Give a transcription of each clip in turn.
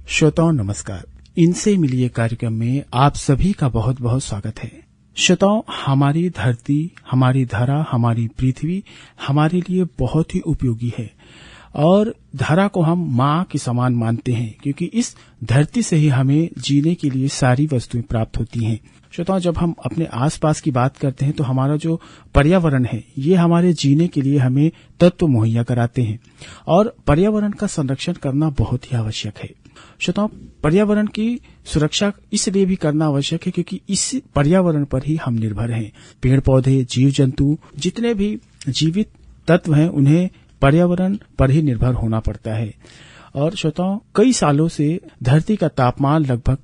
श्रोताओं नमस्कार। इनसे मिलिए कार्यक्रम में आप सभी का बहुत बहुत स्वागत है। श्रोताओं, हमारी धरती, हमारी धरा, हमारी पृथ्वी हमारे लिए बहुत ही उपयोगी है और धरा को हम माँ के समान मानते हैं क्योंकि इस धरती से ही हमें जीने के लिए सारी वस्तुएं प्राप्त होती हैं। श्रोताओं, जब हम अपने आसपास की बात करते हैं तो हमारा जो पर्यावरण है ये हमारे जीने के लिए हमें तत्व मुहैया कराते हैं और पर्यावरण का संरक्षण करना बहुत ही आवश्यक है। श्रोताओं, पर्यावरण की सुरक्षा इसलिए भी करना आवश्यक है क्योंकि इस पर्यावरण पर ही हम निर्भर हैं। पेड़ पौधे, जीव जंतु, जितने भी जीवित तत्व हैं उन्हें पर्यावरण पर ही निर्भर होना पड़ता है। और श्रोताओं, कई सालों से धरती का तापमान लगभग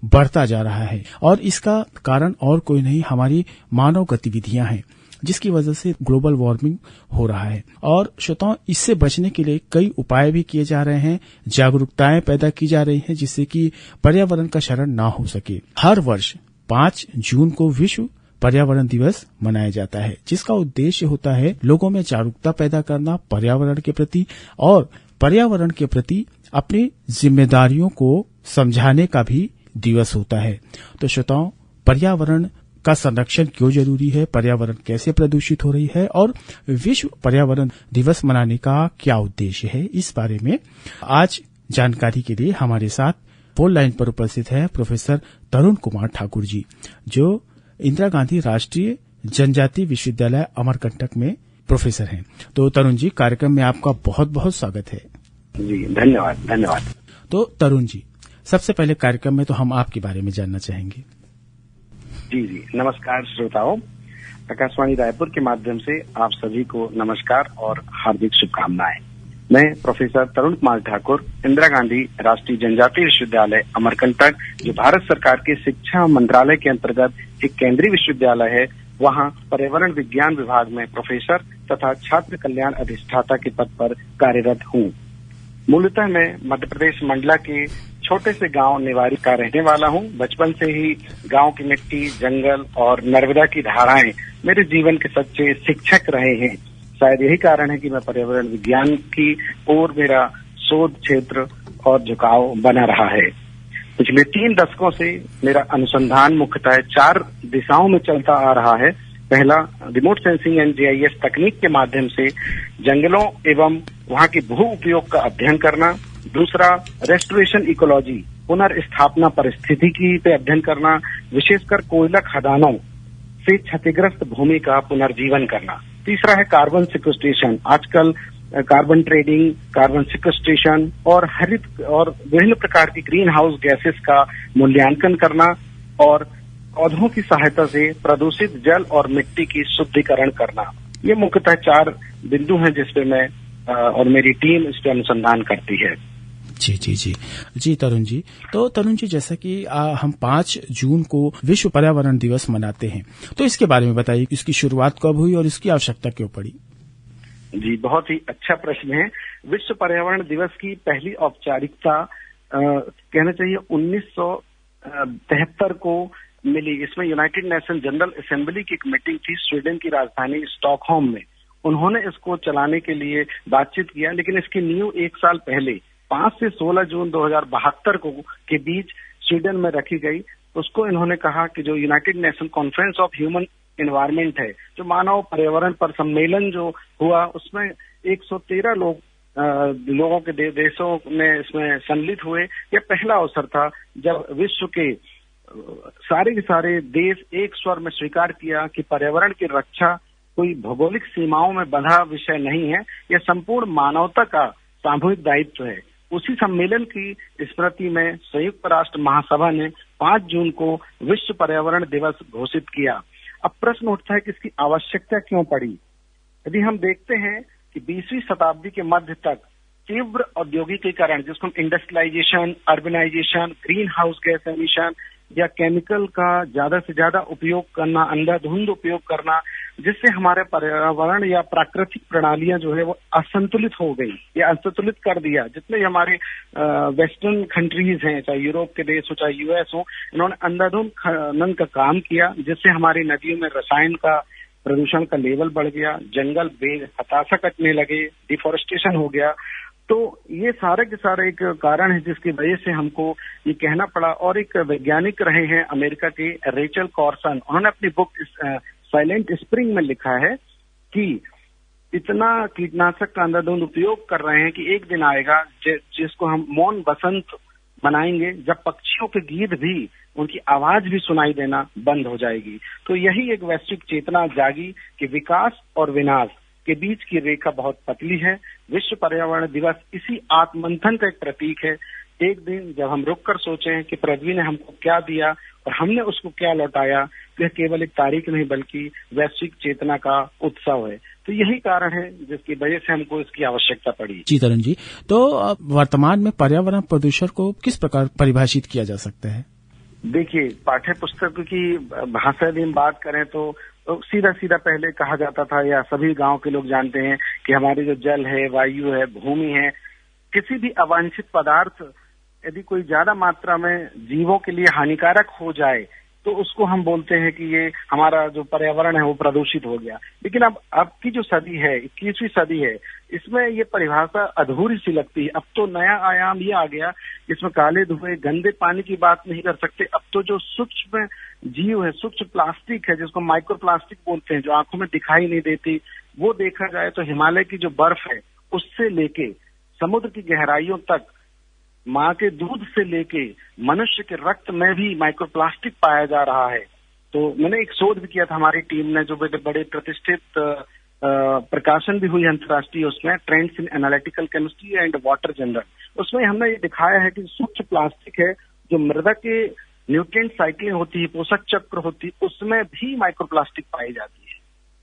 बढ़ता जा रहा है और इसका कारण और कोई नहीं, हमारी मानव गतिविधियां हैं जिसकी वजह से ग्लोबल वार्मिंग हो रहा है। और श्रोताओं, इससे बचने के लिए कई उपाय भी किए जा रहे हैं, जागरूकताएं पैदा की जा रही हैं जिससे कि पर्यावरण का क्षरण ना हो सके। हर वर्ष 5 जून को विश्व पर्यावरण दिवस मनाया जाता है जिसका उद्देश्य होता है लोगों में जागरूकता पैदा करना पर्यावरण के प्रति और पर्यावरण के प्रति अपनी जिम्मेदारियों को समझाने का भी दिवस होता है। तो श्रोताओं, पर्यावरण का संरक्षण क्यों जरूरी है, पर्यावरण कैसे प्रदूषित हो रही है और विश्व पर्यावरण दिवस मनाने का क्या उद्देश्य है, इस बारे में आज जानकारी के लिए हमारे साथ फोन लाइन पर उपस्थित है प्रोफेसर तरुण कुमार ठाकुर जी, जो इंदिरा गांधी राष्ट्रीय जनजाति विश्वविद्यालय अमरकंटक में प्रोफेसर हैं। तो तरुण जी, कार्यक्रम में आपका बहुत बहुत स्वागत है। जी धन्यवाद। तो तरुण जी, सबसे पहले कार्यक्रम में तो हम आपके बारे में जानना चाहेंगे। जी नमस्कार श्रोताओं, आकाशवाणी रायपुर के माध्यम से आप सभी को नमस्कार और हार्दिक शुभकामनाएं। मैं प्रोफेसर तरुण कुमार ठाकुर, इंदिरा गांधी राष्ट्रीय जनजातीय विश्वविद्यालय अमरकंटक, जो भारत सरकार के शिक्षा मंत्रालय के अंतर्गत एक केंद्रीय विश्वविद्यालय है, वहां पर्यावरण विज्ञान विभाग में प्रोफेसर तथा छात्र कल्याण अधिष्ठाता के पद पर कार्यरत हूँ। मूलतः मैं मध्य प्रदेश मंडला के छोटे से गांव निवारी का रहने वाला हूं। बचपन से ही गांव की मिट्टी, जंगल और नर्मदा की धाराएं मेरे जीवन के सच्चे शिक्षक रहे हैं। शायद यही कारण है कि मैं पर्यावरण विज्ञान की ओर मेरा शोध क्षेत्र और झुकाव बना रहा है। पिछले 3 दशकों से मेरा अनुसंधान मुख्यतः 4 दिशाओं में चलता आ रहा है। पहला, रिमोट सेंसिंग एंड जीआईएस तकनीक के माध्यम से जंगलों एवं वहां के भू उपयोग का अध्ययन करना। दूसरा, रेस्टोरेशन इकोलॉजी, पुनर्स्थापना परिस्थितिकी पे अध्ययन करना, विशेषकर कोयला खदानों से क्षतिग्रस्त भूमि का पुनर्जीवन करना। तीसरा है कार्बन सिक्वेस्ट्रेशन, आजकल कार्बन ट्रेडिंग, कार्बन सिक्वेस्ट्रेशन और हरित और विभिन्न प्रकार की ग्रीन हाउस गैसेस का मूल्यांकन करना और पौधों की सहायता से प्रदूषित जल और मिट्टी की शुद्धिकरण करना। ये मुख्यतः 4 बिंदु हैं जिसपे मैं और मेरी टीम इस पे अनुसंधान करती है। जी तरुण जी, तो तरुण जी, जैसा कि हम 5 जून को विश्व पर्यावरण दिवस मनाते हैं, तो इसके बारे में बताइए, इसकी शुरुआत कब हुई और इसकी आवश्यकता क्यों पड़ी? जी, बहुत ही अच्छा प्रश्न है। विश्व पर्यावरण दिवस की पहली औपचारिकता कहना चाहिए 1973 को मिली। इसमें यूनाइटेड नेशन जनरल असेंबली की एक मीटिंग थी स्वीडन की राजधानी स्टॉकहोम में। उन्होंने इसको चलाने के लिए बातचीत किया, लेकिन इसकी नींव 1 साल पहले 5 से 16 जून 2072 को के बीच स्वीडन में रखी गई। उसको इन्होंने कहा कि जो United nation conference of human environment है, जो मानव पर्यावरण पर सम्मेलन जो हुआ, उसमें 113 लोगों के देशों में इसमें सम्मिलित हुए। यह पहला अवसर था जब विश्व के सारे के सारे देश एक स्वर में स्वीकार किया कि पर्यावरण की रक्षा कोई भौगोलिक सीमाओं में बंधा विषय नहीं है, यह संपूर्ण मानवता का सामूहिक दायित्व है। उसी सम्मेलन की स्मृति में संयुक्त राष्ट्र महासभा ने 5 जून को विश्व पर्यावरण दिवस घोषित किया। अब प्रश्न उठता है कि इसकी आवश्यकता क्यों पड़ी। यदि हम देखते हैं कि 20वीं शताब्दी के मध्य तक तीव्र औद्योगिकीकरण, जिसको हम industrialisation, urbanisation, green house gas emission या केमिकल का ज्यादा से ज्यादा उपयोग करना, अंधाधुंध उपयोग करना, जिससे हमारे पर्यावरण या प्राकृतिक प्रणालियां जो है वो असंतुलित हो गई या असंतुलित कर दिया। जितने हमारे वेस्टर्न कंट्रीज हैं, चाहे यूरोप के देश हो चाहे यूएस हो, इन्होंने अंधाधुंध खनन का काम किया, जिससे हमारी नदियों में रसायन का प्रदूषण का लेवल बढ़ गया, जंगल बेहताशा कटने लगे, डिफोरेस्टेशन हो गया तो ये सारे के सारे एक कारण है जिसकी वजह से हमको ये कहना पड़ा। और एक वैज्ञानिक रहे हैं अमेरिका के रेचल कॉर्सन, उन्होंने अपनी बुक साइलेंट स्प्रिंग में लिखा है कि इतना कीटनाशक का अंधाधुंध उपयोग कर रहे हैं कि एक दिन आएगा जिसको हम मौन बसंत मनाएंगे, जब पक्षियों के गीत भी, उनकी आवाज भी सुनाई देना बंद हो जाएगी। तो यही एक वैश्विक चेतना जागी कि विकास और विनाश के बीच की रेखा बहुत पतली है। विश्व पर्यावरण दिवस इसी आत्ममंथन का एक प्रतीक है। एक दिन जब हम रुक कर सोचें कि पृथ्वी ने हमको क्या दिया और हमने उसको क्या लौटाया, तो यह केवल एक तारीख नहीं बल्कि वैश्विक चेतना का उत्सव है। तो यही कारण है जिसकी वजह से हमको इसकी आवश्यकता पड़ी। जी तरुण जी, तो वर्तमान में पर्यावरण प्रदूषण को किस प्रकार परिभाषित किया जा सकता है? देखिए, पाठ्य पुस्तक की भाषा यदि हम बात करें तो सीधा सीधा पहले कहा जाता था, या सभी गांव के लोग जानते हैं कि हमारे जो जल है, वायु है, भूमि है, किसी भी अवांछित पदार्थ यदि कोई ज्यादा मात्रा में जीवों के लिए हानिकारक हो जाए तो उसको हम बोलते हैं कि ये हमारा जो पर्यावरण है वो प्रदूषित हो गया। लेकिन अब की जो सदी है, 21वीं सदी है, इसमें ये परिभाषा अधूरी सी लगती है। अब तो नया आयाम ये आ गया, इसमें काले धुएं, गंदे पानी की बात नहीं कर सकते। अब तो जो सूक्ष्म जीव है, सूक्ष्म प्लास्टिक है, जिसको माइक्रो प्लास्टिक बोलते हैं, जो आंखों में दिखाई नहीं देती, वो देखा जाए तो हिमालय की जो बर्फ है उससे लेके समुद्र की गहराइयों तक, माँ के दूध से लेके मनुष्य के रक्त में भी माइक्रोप्लास्टिक पाया जा रहा है। तो मैंने एक शोध भी किया था हमारी टीम ने, जो बड़े प्रतिष्ठित प्रकाशन भी हुई अंतर्राष्ट्रीय, उसमें trends in analytical chemistry and water journal. उसमें हमने ये दिखाया है कि सूक्ष्म प्लास्टिक है जो मृदा के न्यूट्रिएंट साइकिलिंग होती है, पोषक चक्र होती है, उसमें भी माइक्रोप्लास्टिक पाई जाती है।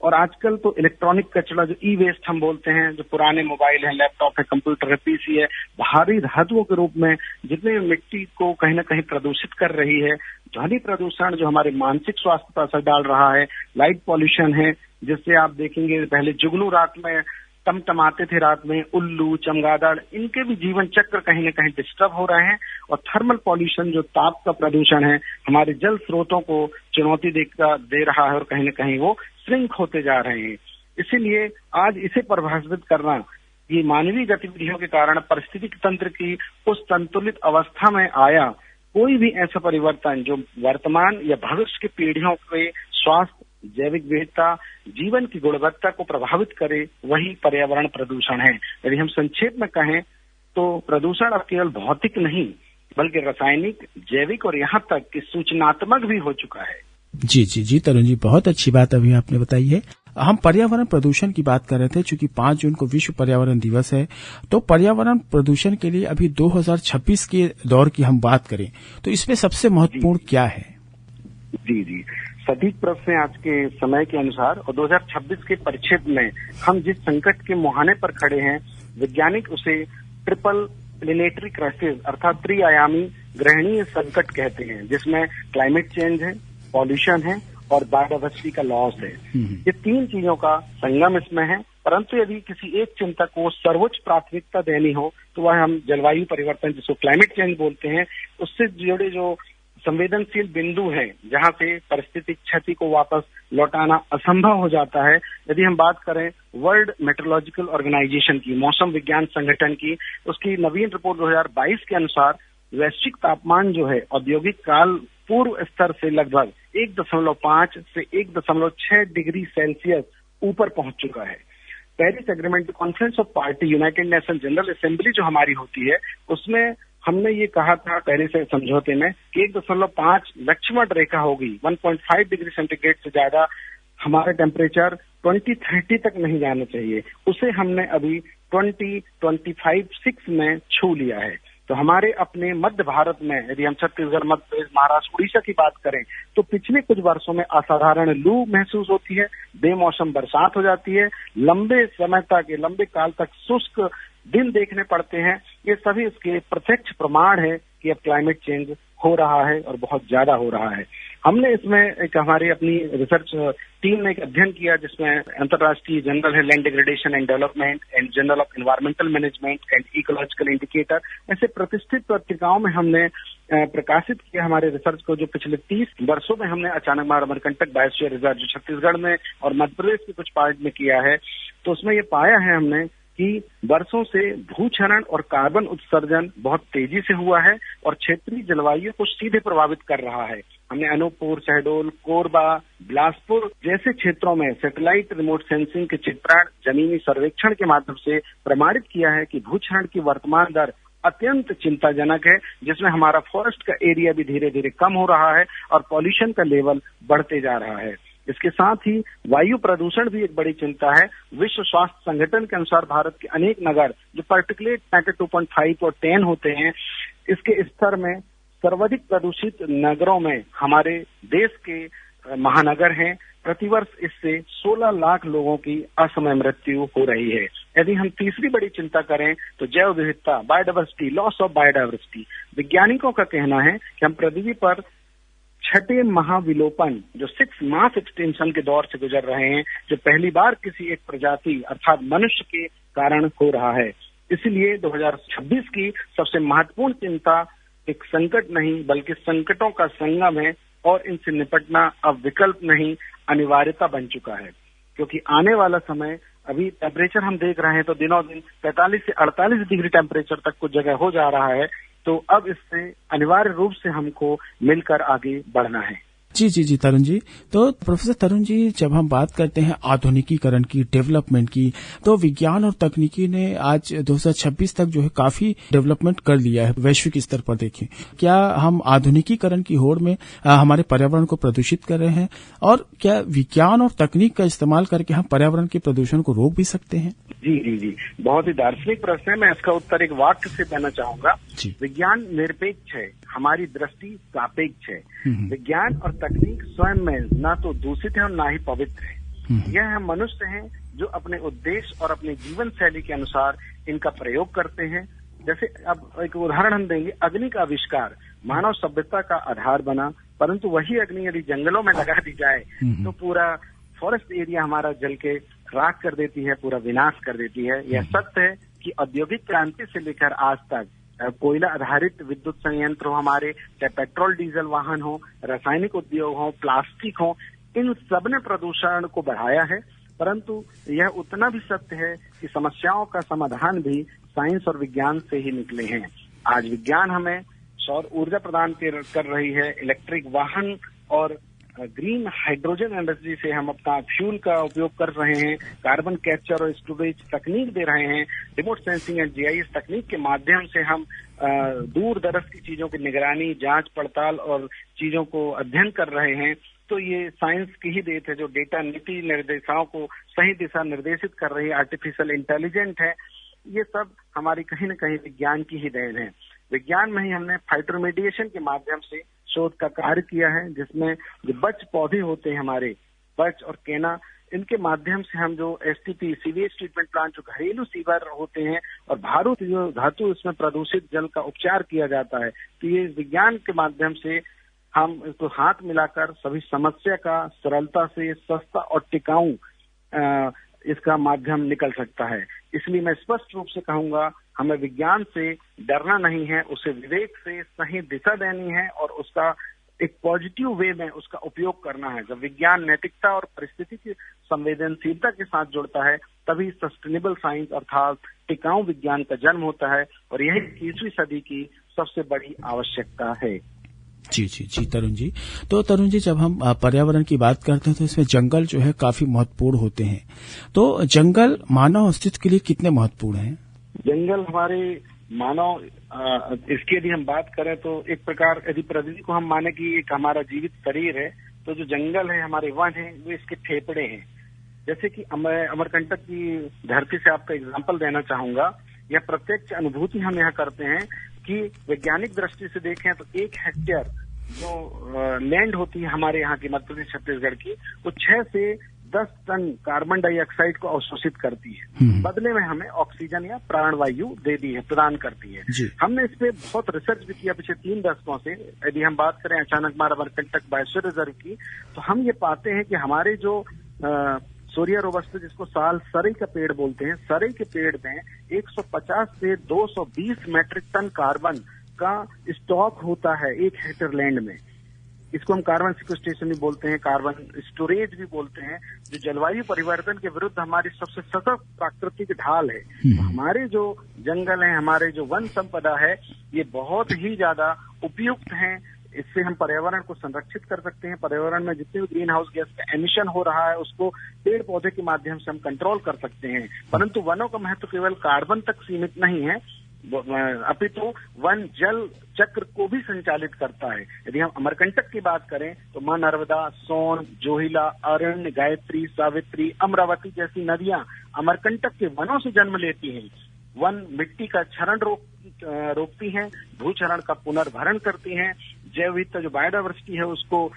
और आजकल तो इलेक्ट्रॉनिक कचरा, जो ई वेस्ट हम बोलते हैं, जो पुराने मोबाइल है, लैपटॉप है, कंप्यूटर है, पीसी है, भारी धातुओं के रूप में जितने मिट्टी को कहीं ना कहीं प्रदूषित कर रही है, ध्वनि प्रदूषण जो हमारे मानसिक स्वास्थ्य पर असर डाल रहा है, लाइट पॉल्यूशन है, जिससे आप देखेंगे पहले जुगनू रात में टमटमाते थे, रात में उल्लू, चमगादड़, इनके भी जीवन चक्र कहीं न कहीं डिस्टर्ब हो रहे हैं। और थर्मल पॉल्यूशन जो ताप का प्रदूषण है, हमारे जल स्रोतों को चुनौती दे रहा है और कहीं न कहीं वो श्रिंक होते जा रहे हैं। इसीलिए आज इसे परिभाषित करना, ये मानवीय गतिविधियों के कारण पारिस्थितिक तंत्र की उस संतुलित अवस्था में आया कोई भी ऐसा परिवर्तन जो वर्तमान या भविष्य की पीढ़ियों के स्वास्थ्य, जैविक विविधता, जीवन की गुणवत्ता को प्रभावित करे, वही पर्यावरण प्रदूषण है। यदि हम संक्षेप में कहें तो प्रदूषण अब केवल भौतिक नहीं बल्कि रासायनिक, जैविक और यहाँ तक कि सूचनात्मक भी हो चुका है। जी तरुण जी, बहुत अच्छी बात अभी आपने बताई है। हम पर्यावरण प्रदूषण की बात कर रहे थे, चूंकि 5 जून को विश्व पर्यावरण दिवस है, तो पर्यावरण प्रदूषण के लिए अभी 2026 के दौर की हम बात करें तो इसमें सबसे महत्वपूर्ण क्या है? जी, सटीक प्रश्न आज के समय के अनुसार और 2026 के परिप्रेक्ष्य में हम जिस संकट के मुहाने पर खड़े हैं, वैज्ञानिक उसे ट्रिपल प्लेनेटरी क्राइसिस अर्थात त्रिआयामी ग्रहणीय संकट कहते हैं, जिसमें क्लाइमेट चेंज है, पॉल्यूशन है और बायोडायवर्सिटी का लॉस है। ये 3 चीजों का संगम इसमें है। परंतु यदि किसी एक चिंता को सर्वोच्च प्राथमिकता देनी हो तो वह हम जलवायु परिवर्तन, जिसको क्लाइमेट चेंज बोलते हैं, उससे जुड़े जो संवेदनशील बिंदु हैं, जहां से पारिस्थितिक क्षति को वापस लौटाना असंभव हो जाता है। यदि हम बात करें वर्ल्ड मेट्रोलॉजिकल ऑर्गेनाइजेशन की, मौसम विज्ञान संगठन की, उसकी नवीन रिपोर्ट 2022 के अनुसार वैश्विक तापमान जो है औद्योगिक काल पूर्व स्तर से लगभग 1.5 से 1.6 डिग्री सेल्सियस ऊपर पहुंच चुका है। Paris agreement conference of party, United nation general assembly जो हमारी होती है, उसमें हमने ये कहा था पेरिस समझौते में कि 1.5 लक्ष्मण रेखा होगी, 1.5 डिग्री सेंटीग्रेड से ज्यादा हमारा टेम्परेचर 2030 तक नहीं जाना चाहिए। उसे हमने अभी 2025-6 में छू लिया है। तो हमारे अपने मध्य भारत में यदि हम छत्तीसगढ़, मध्य प्रदेश, महाराष्ट्र, उड़ीसा की बात करें तो पिछले कुछ वर्षों में असाधारण लू महसूस होती है, बेमौसम बरसात हो जाती है, लंबे काल तक शुष्क दिन देखने पड़ते हैं। ये सभी इसके प्रत्यक्ष प्रमाण है कि अब क्लाइमेट चेंज हो रहा है और बहुत ज्यादा हो रहा है। हमने इसमें एक हमारी अपनी रिसर्च टीम ने एक अध्ययन किया जिसमें अंतर्राष्ट्रीय जर्नल है land degradation and development and journal of environmental management and ecological indicator, ऐसे प्रतिष्ठित पत्रिकाओं में हमने प्रकाशित किया हमारे रिसर्च को, जो पिछले 30 वर्षों में हमने अचानक अमरकंटक बायोस्फीयर रिजर्व जो छत्तीसगढ़ में और मध्य प्रदेश के कुछ पार्ट में किया है। तो उसमें ये पाया है हमने कि वर्षों से भूक्षरण और कार्बन उत्सर्जन बहुत तेजी से हुआ है और क्षेत्रीय जलवायु को सीधे प्रभावित कर रहा है। हमने अनूपपुर, शहडोल, कोरबा, बिलासपुर जैसे क्षेत्रों में सैटेलाइट रिमोट सेंसिंग के चित्रण, जमीनी सर्वेक्षण के माध्यम से प्रमाणित किया है कि भूक्षरण की वर्तमान दर अत्यंत चिंताजनक है, जिसमें हमारा फॉरेस्ट का एरिया भी धीरे धीरे कम हो रहा है और पॉल्यूशन का लेवल बढ़ते जा रहा है। इसके साथ ही वायु प्रदूषण भी एक बड़ी चिंता है। विश्व स्वास्थ्य संगठन के अनुसार भारत के अनेक नगर जो पार्टिकुलेट मैटर 2.5 और 10 होते हैं, इसके स्तर में सर्वाधिक प्रदूषित नगरों में हमारे देश के महानगर हैं। प्रतिवर्ष इससे 16 लाख लोगों की असमय मृत्यु हो रही है। यदि हम तीसरी बड़ी चिंता करें तो जैव विविधता, बायोडायवर्सिटी, लॉस ऑफ बायोडायवर्सिटी। वैज्ञानिकों का कहना है कि हम पृथ्वी पर छठे महाविलोपन जो 6 मास एक्सटिंक्शन के दौर से गुजर रहे हैं, जो पहली बार किसी एक प्रजाति अर्थात मनुष्य के कारण हो रहा है। इसलिए 2026 की सबसे महत्वपूर्ण चिंता एक संकट नहीं बल्कि संकटों का संगम है और इनसे निपटना अब विकल्प नहीं, अनिवार्यता बन चुका है। क्योंकि आने वाला समय, अभी टेम्परेचर हम देख रहे हैं तो दिनों दिन 45 से 48 डिग्री टेम्परेचर तक कुछ जगह हो जा रहा है। तो अब इससे अनिवार्य रूप से हमको मिलकर आगे बढ़ना है। जी तरुण जी। तो प्रोफेसर तरुण जी, जब हम बात करते हैं आधुनिकीकरण की, डेवलपमेंट की, तो विज्ञान और तकनीकी ने आज 2026 तक जो है काफी डेवलपमेंट कर लिया है वैश्विक स्तर पर। देखें, क्या हम आधुनिकीकरण की होड़ में हमारे पर्यावरण को प्रदूषित कर रहे हैं, और क्या विज्ञान और तकनीक का इस्तेमाल करके हम पर्यावरण के प्रदूषण को रोक भी सकते हैं? जी, बहुत ही दार्शनिक प्रश्न है। मैं इसका उत्तर एक वाक्य से देना चाहूंगा। विज्ञान निरपेक्ष है, हमारी दृष्टि सापेक्ष है। विज्ञान और तकनीक स्वयं में ना तो दूषित है और ना ही पवित्र है। यह हम मनुष्य हैं जो अपने उद्देश्य और अपने जीवन शैली के अनुसार इनका प्रयोग करते हैं। जैसे अब एक उदाहरण हम देंगे, अग्नि का आविष्कार मानव सभ्यता का आधार बना, परंतु वही अग्नि यदि जंगलों में लगा दी जाए तो पूरा फॉरेस्ट एरिया हमारा जल के राख कर देती है, पूरा विनाश कर देती है। यह सत्य है कि औद्योगिक क्रांति से लेकर आज तक कोयला आधारित विद्युत संयंत्र हो हमारे, चाहे पेट्रोल डीजल वाहन हो, रासायनिक उद्योग हो, प्लास्टिक हो, इन सब ने प्रदूषण को बढ़ाया है। परंतु यह उतना भी सत्य है कि समस्याओं का समाधान भी साइंस और विज्ञान से ही निकले हैं। आज विज्ञान हमें सौर ऊर्जा प्रदान कर रही है, इलेक्ट्रिक वाहन और ग्रीन हाइड्रोजन एनर्जी से हम अपना फ्यूल का उपयोग कर रहे हैं, कार्बन कैप्चर और स्टोरेज तकनीक दे रहे हैं, रिमोट सेंसिंग एंड जीआईएस तकनीक के माध्यम से हम दूर दराज की चीजों की निगरानी, जांच पड़ताल और चीजों को अध्ययन कर रहे हैं। तो ये साइंस की ही देन है जो डेटा नीति निर्देशाओं को सही दिशा निर्देशित कर रही है, आर्टिफिशियल इंटेलिजेंट है। ये सब हमारी कहीं न कहीं विज्ञान की ही देन है। विज्ञान में ही हमने फाइटोमेडिएशन के माध्यम से शोध का कार्य किया है, जिसमें जो बच पौधे होते हैं हमारे, बच और केना, इनके माध्यम से हम जो एसटीपी सीवेज ट्रीटमेंट प्लांट, जो घरेलू सीवर होते हैं और धातु इसमें प्रदूषित जल का उपचार किया जाता है। तो ये विज्ञान के माध्यम से हम इसको हाथ मिलाकर सभी समस्या का सरलता से, सस्ता और टिकाऊ इसका माध्यम निकल सकता है। इसलिए मैं स्पष्ट रूप से कहूंगा, हमें विज्ञान से डरना नहीं है, उसे विवेक से सही दिशा देनी है और उसका एक पॉजिटिव वे में उसका उपयोग करना है। जब विज्ञान नैतिकता और परिस्थिति की संवेदनशीलता के साथ जुड़ता है, तभी सस्टेनेबल साइंस अर्थात टिकाऊ विज्ञान का जन्म होता है, और यही 21वीं सदी की सबसे बड़ी आवश्यकता है। जी तरुण जी। तो तरुण जी, जब हम पर्यावरण की बात करते हैं तो इसमें जंगल जो है काफी महत्वपूर्ण होते हैं। तो जंगल मानव अस्तित्व के लिए कितने महत्वपूर्ण हैं? जंगल हमारे मानव इसकी यदि हम बात करें तो एक प्रकार यदि पृथ्वी को हम माने कि एक हमारा जीवित शरीर है, तो जो जंगल है, हमारे वन है, वो इसके फेफड़े हैं। जैसे कि अमरकंटक की धरती से आपका एग्जाम्पल देना चाहूंगा। यह प्रत्यक्ष अनुभूति हम यहाँ करते हैं कि वैज्ञानिक दृष्टि से देखें तो 1 हेक्टेयर जो लैंड होती है हमारे यहाँ की, मध्य प्रदेश छत्तीसगढ़ की, वो 6 से 10 टन कार्बन डाइऑक्साइड को अवशोषित करती है। बदले में हमें ऑक्सीजन या प्राणवायु प्रदान करती है। हमने इस पे बहुत रिसर्च भी किया पिछले 3 दशकों से। यदि हम बात करें अचानकमार अमरकंटक बायोस्फीयर रिजर्व की, तो हम ये पाते हैं कि हमारे जो सोरिया रोबस्टा, जिसको साल सरई का पेड़ बोलते हैं, सरई के पेड़ में 150 से 220 मैट्रिक टन कार्बन का स्टॉक होता है 1 हेक्टेयर लैंड में। इसको हम कार्बन सिक्वेस्ट्रेशन भी बोलते हैं, कार्बन स्टोरेज भी बोलते हैं, जो जलवायु परिवर्तन के विरुद्ध हमारी सबसे सशक्त प्राकृतिक ढाल है। तो हमारे जो जंगल हैं, हमारे जो वन संपदा है, ये बहुत ही ज्यादा उपयुक्त हैं। इससे हम पर्यावरण को संरक्षित कर सकते हैं। पर्यावरण में जितने भी ग्रीन हाउस गैस का एमिशन हो रहा है उसको पेड़ पौधे के माध्यम से हम कंट्रोल कर सकते हैं। परंतु वनों का महत्व केवल कार्बन तक सीमित नहीं है, अपितु वन जल चक्र को भी संचालित करता है। यदि हम अमरकंटक की बात करें तो मां नर्मदा, सोन, जोहिला, अरण्य, गायत्री, सावित्री, अमरावती जैसी नदियां अमरकंटक के वनों से जन्म लेती हैं। वन मिट्टी का क्षरण रोकती हैं, भूक्षरण का पुनर्भरण करती हैं, जैव विविधता जो बायोडायवर्सिटी है उसको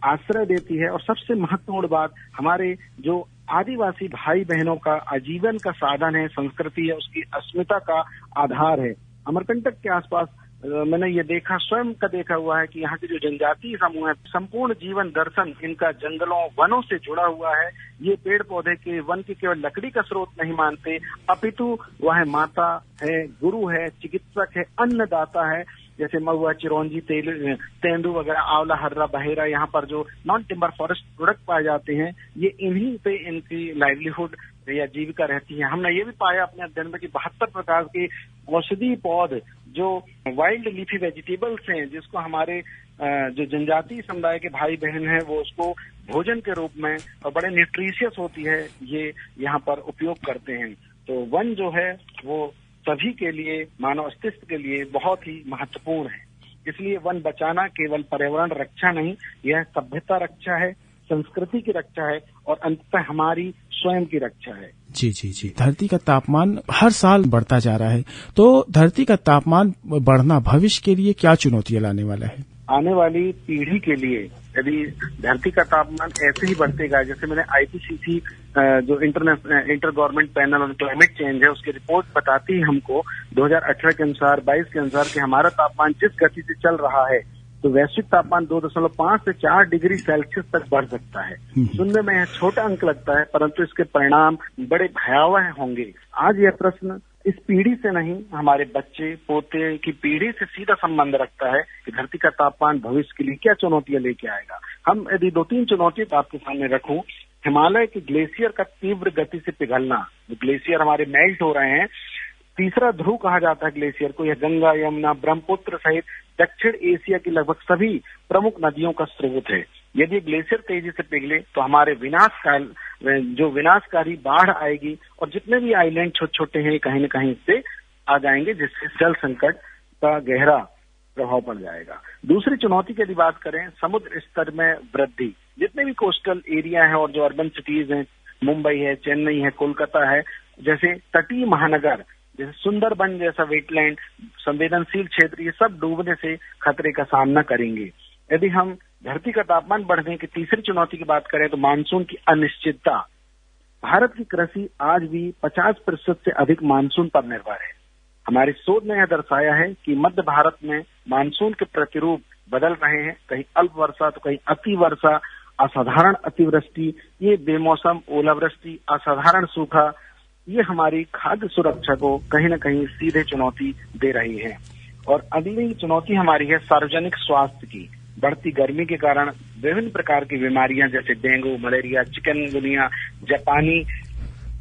आश्रय देती है, और सबसे महत्वपूर्ण बात, हमारे जो आदिवासी भाई बहनों का आजीवन का साधन है, संस्कृति है, उसकी अस्मिता का आधार है। अमरकंटक के आसपास मैंने ये देखा, स्वयं का देखा हुआ है कि यहाँ के जो जनजातीय समूह है, संपूर्ण जीवन दर्शन इनका जंगलों वनों से जुड़ा हुआ है। ये पेड़ पौधे के वन की केवल लकड़ी का स्रोत नहीं मानते, अपितु वह माता है, गुरु है, चिकित्सक है, अन्नदाता है। जैसे महुआ, चिरौंजी, तेंदू वगैरह, आंवला, हर्रा, बहेरा, यहाँ पर जो नॉन टिम्बर फॉरेस्ट प्रोडक्ट पाए जाते हैं, ये इन्हीं पे इनकी लाइवलीहुड या जीविका रहती है। हमने ये भी पाया अपने अध्ययन में कि 72 प्रकार के औषधीय पौध जो वाइल्ड लीफी वेजिटेबल्स हैं, जिसको हमारे जो जनजातीय समुदाय के भाई बहन हैं वो उसको भोजन के रूप में और बड़े न्यूट्रिशियस होती है, ये यहाँ पर उपयोग करते हैं। तो वन जो है वो सभी के लिए, मानव अस्तित्व के लिए बहुत ही महत्वपूर्ण है। इसलिए वन बचाना केवल पर्यावरण रक्षा नहीं, यह सभ्यता रक्षा है, संस्कृति की रक्षा है और अंततः हमारी स्वयं की रक्षा है। जी जी जी। धरती का तापमान हर साल बढ़ता जा रहा है, तो धरती का तापमान बढ़ना भविष्य के लिए क्या चुनौतियां लाने वाला है? आने वाली पीढ़ी के लिए यदि धरती का तापमान ऐसे ही बढ़तेगा, जैसे मैंने IPCC जो inter government panel on climate change है, उसकी रिपोर्ट बताती है हमको 2018 के अनुसार, 22 के अनुसार कि हमारा तापमान जिस गति से चल रहा है तो वैश्विक तापमान 2.5 से 4 डिग्री सेल्सियस तक बढ़ सकता है। सुनने में यह छोटा अंक लगता है, परंतु इसके परिणाम बड़े भयावह होंगे। आज यह प्रश्न इस पीढ़ी से नहीं, हमारे बच्चे पोते की पीढ़ी से सीधा संबंध रखता है कि धरती का तापमान भविष्य के लिए क्या चुनौतियां लेके आएगा। हम यदि 2-3 चुनौतियां आपके सामने रखूं, हिमालय के ग्लेशियर का तीव्र गति से पिघलना, जो ग्लेशियर हमारे मेल्ट हो रहे हैं, तीसरा ध्रुव कहा जाता है ग्लेशियर को। यह गंगा, यमुना, ब्रह्मपुत्र सहित दक्षिण एशिया की लगभग सभी प्रमुख नदियों का स्रोत है। यदि ग्लेशियर तेजी से पिघले तो हमारे विनाशकारी बाढ़ आएगी और जितने भी आइलैंड छोटे छोटे हैं कहीं न कहीं से आ जाएंगे, जिससे जल संकट का गहरा प्रभाव पड़ जाएगा। दूसरी चुनौती की यदि बात करें, समुद्र स्तर में वृद्धि। जितने भी कोस्टल एरिया है और जो अर्बन सिटीज हैं, मुंबई है, चेन्नई है, कोलकाता है, जैसे तटीय महानगर, जैसे सुंदरबन जैसा वेटलैंड, संवेदनशील क्षेत्र, ये सब डूबने से खतरे का सामना करेंगे। यदि हम धरती का तापमान बढ़ने की तीसरी चुनौती की बात करें तो मानसून की अनिश्चितता। भारत की कृषि आज भी 50% से अधिक मानसून पर निर्भर है। हमारी शोध ने यह दर्शाया है कि मध्य भारत में मानसून के प्रतिरूप बदल रहे हैं, कहीं अल्प वर्षा तो कहीं अति वर्षा, असाधारण अतिवृष्टि, ये बेमौसम ओलावृष्टि, असाधारण सूखा, ये हमारी खाद्य सुरक्षा को कहीं न कहीं सीधे चुनौती दे रही है। और अगली चुनौती हमारी है सार्वजनिक स्वास्थ्य की। बढ़ती गर्मी के कारण विभिन्न प्रकार की बीमारियां जैसे डेंगू, मलेरिया, चिकनगुनिया, जापानी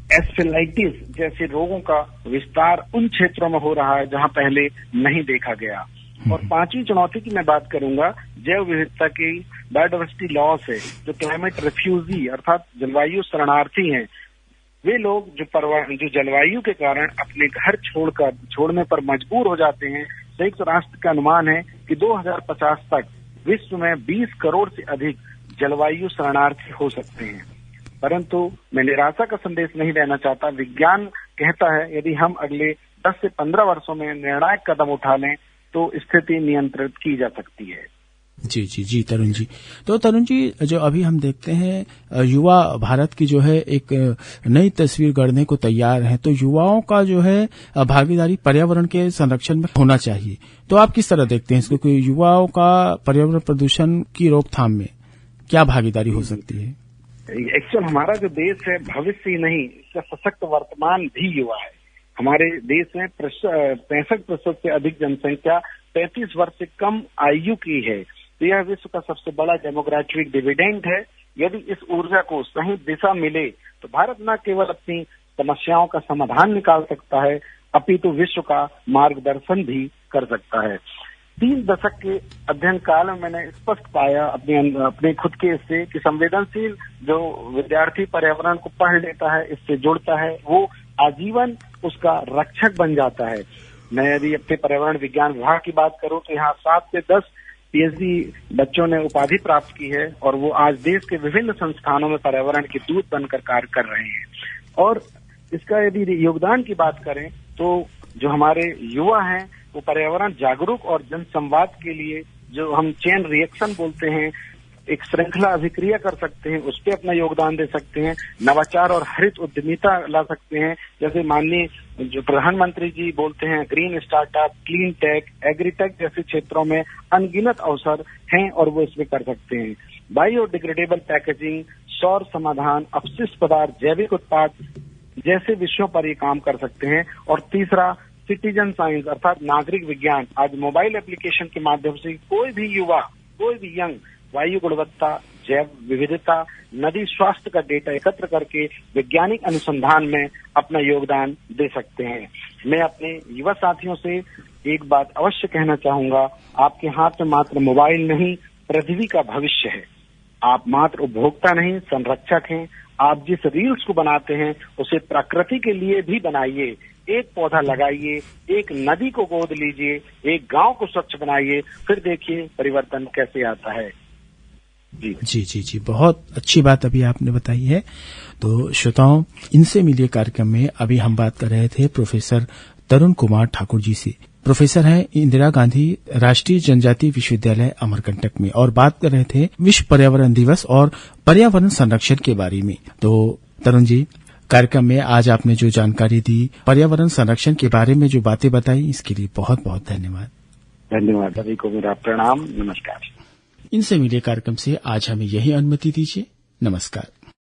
एन्सेफेलाइटिस जैसे रोगों का विस्तार उन क्षेत्रों में हो रहा है जहां पहले नहीं देखा गया। और पांचवी चुनौती की मैं बात करूंगा, जैव विविधता की बायोडायवर्सिटी लॉस है। जो क्लाइमेट रिफ्यूजी अर्थात जलवायु शरणार्थी हैं, वे लोग जो जलवायु के कारण अपने घर छोड़ने पर मजबूर हो जाते हैं। संयुक्त राष्ट्र का अनुमान है कि 2050 तक विश्व में 20 करोड़ से अधिक जलवायु शरणार्थी हो सकते हैं। परंतु मैं निराशा का संदेश नहीं देना चाहता। विज्ञान कहता है यदि हम अगले 10 से 15 वर्षों में निर्णायक कदम उठा लें तो स्थिति नियंत्रित की जा सकती है। जी जी जी तरुण जी। तो तरुण जी, जो अभी हम देखते हैं युवा भारत की जो है एक नई तस्वीर गढ़ने को तैयार है, तो युवाओं का जो है भागीदारी पर्यावरण के संरक्षण में होना चाहिए। तो आप किस तरह देखते हैं इसको कि युवाओं का पर्यावरण प्रदूषण की रोकथाम में क्या भागीदारी हो सकती है? एक्चुअल हमारा जो देश है भविष्य ही नहीं, इसका सशक्त वर्तमान भी युवा है। हमारे देश में 65% से अधिक जनसंख्या 35 वर्ष से कम आयु की है। तो यह विश्व का सबसे बड़ा डेमोग्राफिक डिविडेंड है। यदि इस ऊर्जा को सही दिशा मिले तो भारत न केवल अपनी समस्याओं का समाधान निकाल सकता है, अपितु विश्व का मार्गदर्शन भी कर सकता है। 3 दशक के अध्ययन काल में मैंने स्पष्ट पाया अपने खुद के इससे कि संवेदनशील जो विद्यार्थी पर्यावरण को पढ़ लेता है, इससे जुड़ता है, वो आजीवन उसका रक्षक बन जाता है। मैं यदि अपने पर्यावरण विज्ञान विभाग की बात करूं तो यहाँ 7 से 10 पीएचडी बच्चों ने उपाधि प्राप्त की है और वो आज देश के विभिन्न संस्थानों में पर्यावरण के दूत बनकर कार्य कर रहे हैं। और इसका यदि योगदान की बात करें तो जो हमारे युवा हैं वो पर्यावरण जागरूक और जन संवाद के लिए जो हम चेन रिएक्शन बोलते हैं, एक श्रृंखला अभिक्रिया कर सकते हैं, उस पर अपना योगदान दे सकते हैं, नवाचार और हरित उद्यमिता ला सकते हैं। जैसे माननीय जो प्रधानमंत्री जी बोलते हैं green startup, clean tech, agritech जैसे क्षेत्रों में अनगिनत अवसर हैं और वो इसमें कर सकते हैं। बायोडिग्रेडेबल पैकेजिंग, सौर समाधान, अपशिष्ट पदार्थ, जैविक उत्पाद जैसे विषयों पर ये काम कर सकते हैं। और तीसरा सिटीजन साइंस अर्थात नागरिक विज्ञान। आज मोबाइल एप्लीकेशन के माध्यम से कोई भी युवा, कोई भी यंग वायु गुणवत्ता, जैव विविधता, नदी स्वास्थ्य का डेटा एकत्र करके वैज्ञानिक अनुसंधान में अपना योगदान दे सकते हैं। मैं अपने युवा साथियों से एक बात अवश्य कहना चाहूंगा, आपके हाथ में मात्र मोबाइल नहीं, पृथ्वी का भविष्य है। आप मात्र उपभोक्ता नहीं, संरक्षक हैं। आप जिस रील्स को बनाते हैं उसे प्रकृति के लिए भी बनाइए। एक पौधा लगाइए, एक नदी को गोद लीजिए, एक गांव को स्वच्छ बनाइए, फिर देखिए परिवर्तन कैसे आता है। जी, बहुत अच्छी बात अभी आपने बताई है। तो श्रोताओं, इनसे मिलिए कार्यक्रम में अभी हम बात कर रहे थे प्रोफेसर तरुण कुमार ठाकुर जी से। प्रोफेसर हैं इंदिरा गांधी राष्ट्रीय जनजातीय विश्वविद्यालय अमरकंटक में और बात कर रहे थे विश्व पर्यावरण दिवस और पर्यावरण संरक्षण के बारे में। तो तरुण जी, कार्यक्रम में आज आपने जो जानकारी दी, पर्यावरण संरक्षण के बारे में जो बातें बताई, इसके लिए बहुत बहुत धन्यवाद। धन्यवाद, सभी को मेरा प्रणाम, नमस्कार। इनसे मिले कार्यक्रम से आज हमें यही अनुमति दीजिए, नमस्कार।